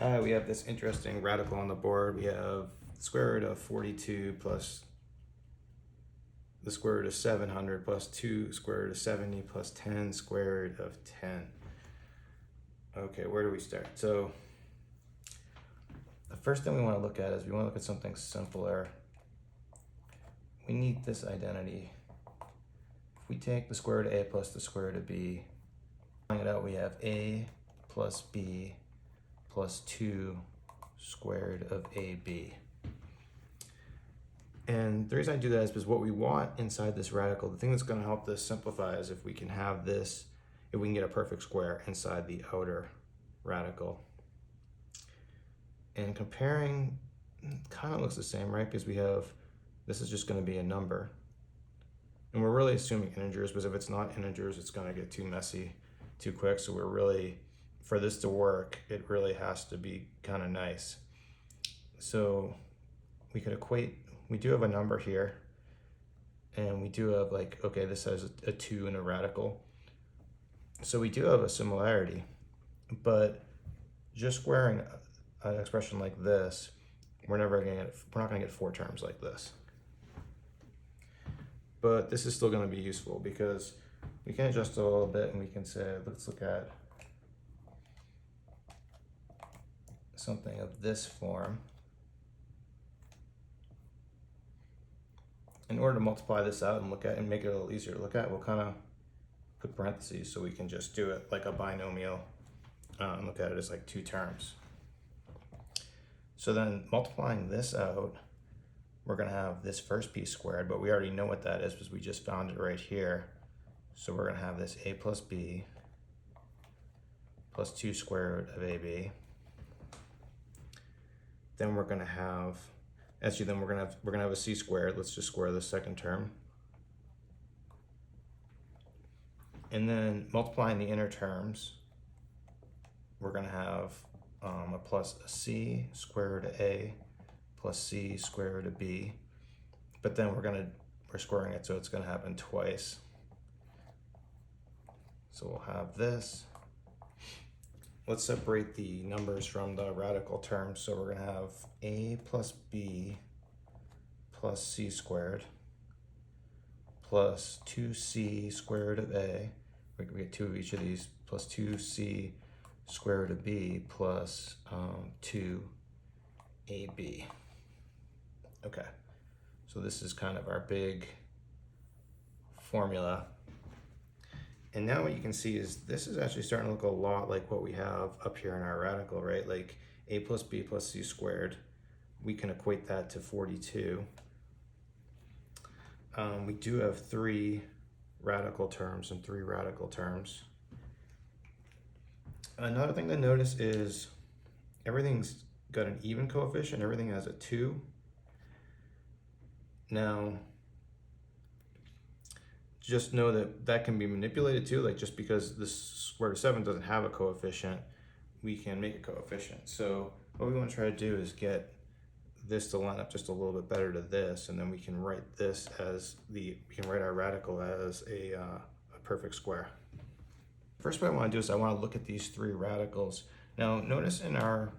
We have this interesting radical on the board. We have the square root of 42 plus the square root of 700 plus 2 square root of 70 plus 10 square root of 10. Okay, where do we start? So the first thing we want to look at is we want to look at something simpler. We need this identity. If we take the square root of a plus the square root of b, it out, we have a plus b plus 2 squared of ab. And the reason I do that is because what we want inside this radical, the thing that's going to help this simplify is if we can have this, if we can get a perfect square inside the outer radical. And comparing kind of looks the same, right? Because we have, this is just going to be a number. And we're really assuming integers, because if it's not integers, it's going to get too messy too quick. So we're really, for this to work, it really has to be kind of nice. So we could equate, we do have a number here, and we do have like, okay, this has a 2 in a radical. So we do have a similarity, but just squaring an expression like this, we're not gonna get 4 terms like this. But this is still gonna be useful because we can adjust it a little bit and we can say, let's look at something of this form. In order to multiply this out and look at and make it a little easier to look at, we'll kind of put parentheses so we can just do it like a binomial and look at it as like 2 terms. So then multiplying this out, we're going to have this first piece squared, but we already know what that is because we just found it right here. So we're going to have this a plus b plus 2 square root of ab. Then we're going to have, then we're going to have a c squared. Let's just square the second term. And then multiplying the inner terms, we're going to have a plus a c square root of a plus c square root of b. But then we're squaring it, so it's going to happen twice. So we'll have this. Let's separate the numbers from the radical terms. So we're going to have a plus b plus c squared plus 2c square root of a. We get 2 of each of these plus 2c square root of b plus 2ab. Okay, so this is kind of our big formula. And now what you can see is this is actually starting to look a lot like what we have up here in our radical, right? Like a plus b plus c squared, we can equate that to 42. We do have 3 radical terms and 3 radical terms. Another thing to notice is everything's got an even coefficient, everything has a 2. Now, just know that that can be manipulated too, like just because this square root of 7 doesn't have a coefficient, we can make a coefficient. So what we want to try to do is get this to line up just a little bit better to this, and then we can write this as we can write our radical as a perfect square. First, what I want to do is I want to look at these 3 radicals. Now, notice in our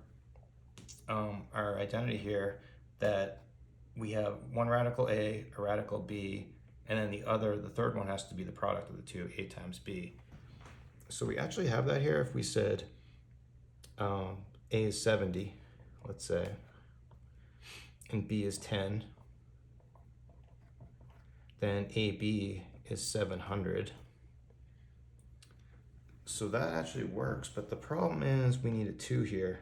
identity here that we have one radical a radical b, and then the third one has to be the product of the 2, a times b. So we actually have that here. If we said a is 70, let's say, and b is 10, then ab is 700. So that actually works, but the problem is we need a 2 here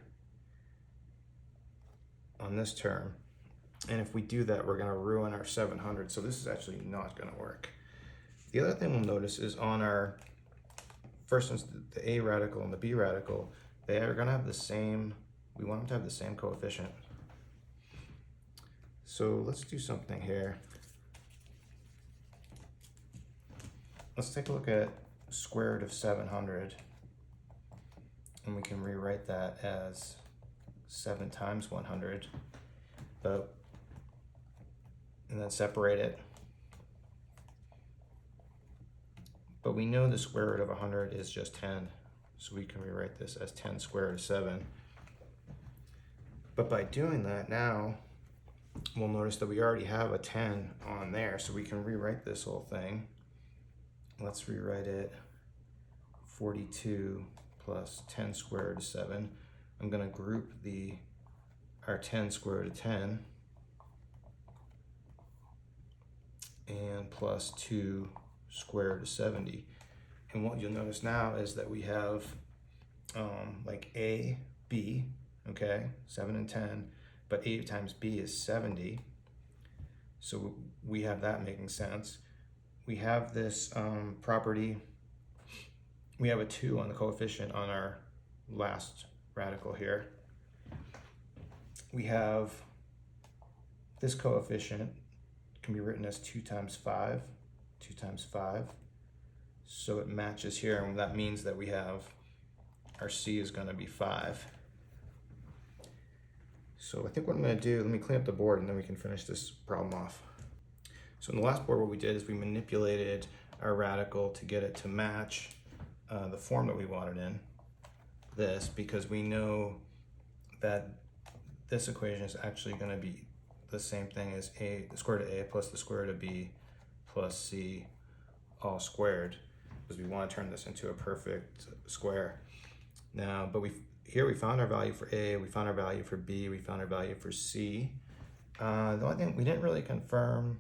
on this term. And if we do that, we're going to ruin our 700. So this is actually not going to work. The other thing we'll notice is on our, first instance, the a radical and the b radical, they are going to have the same, we want them to have the same coefficient. So let's do something here. Let's take a look at square root of 700. And we can rewrite that as 7 times 100. And then separate it. But we know the square root of 100 is just 10, so we can rewrite this as 10 square root of 7. But by doing that now, we'll notice that we already have a 10 on there, so we can rewrite this whole thing. Let's rewrite it 42 plus 10 square root of 7. I'm going to group our 10 square root of 10 and plus 2 square root of 70. And what you'll notice now is that we have like A, B, okay, 7 and 10, but 8 times B is 70. So we have that making sense. We have this property, we have a 2 on the coefficient on our last radical here. We have this coefficient can be written as 2 times 5, 2 times 5. So it matches here, and that means that we have our C is going to be 5. So I think what I'm going to do, let me clean up the board and then we can finish this problem off. So in the last board, what we did is we manipulated our radical to get it to match the form that we wanted in this, because we know that this equation is actually going to be the same thing as the square root of A plus the square root of B plus C all squared, because we want to turn this into a perfect square. Now, but here we found our value for A, we found our value for B, we found our value for C. The only thing, we didn't really confirm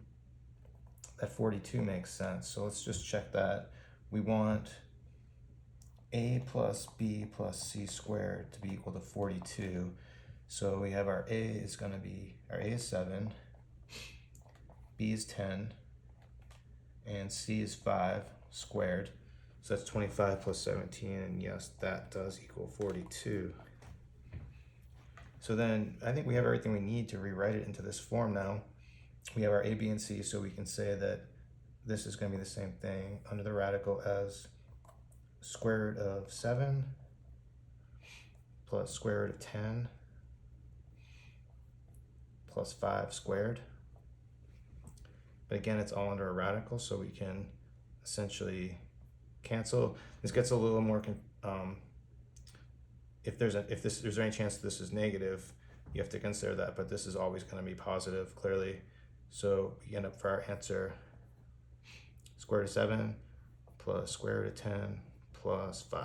that 42 makes sense, so let's just check that. We want A plus B plus C squared to be equal to 42. So we have our A is going to be, our A is 7, B is 10, and C is 5 squared. So that's 25 plus 17, and yes, that does equal 42. So then I think we have everything we need to rewrite it into this form now. We have our A, B, and C, so we can say that this is going to be the same thing under the radical as square root of 7 plus square root of 10 plus 5 squared. But again, it's all under a radical, so we can essentially cancel. This gets a little more, if there's any chance this is negative, you have to consider that, but this is always going to be positive, clearly. So we end up for our answer, square root of 7 plus square root of 10 plus 5.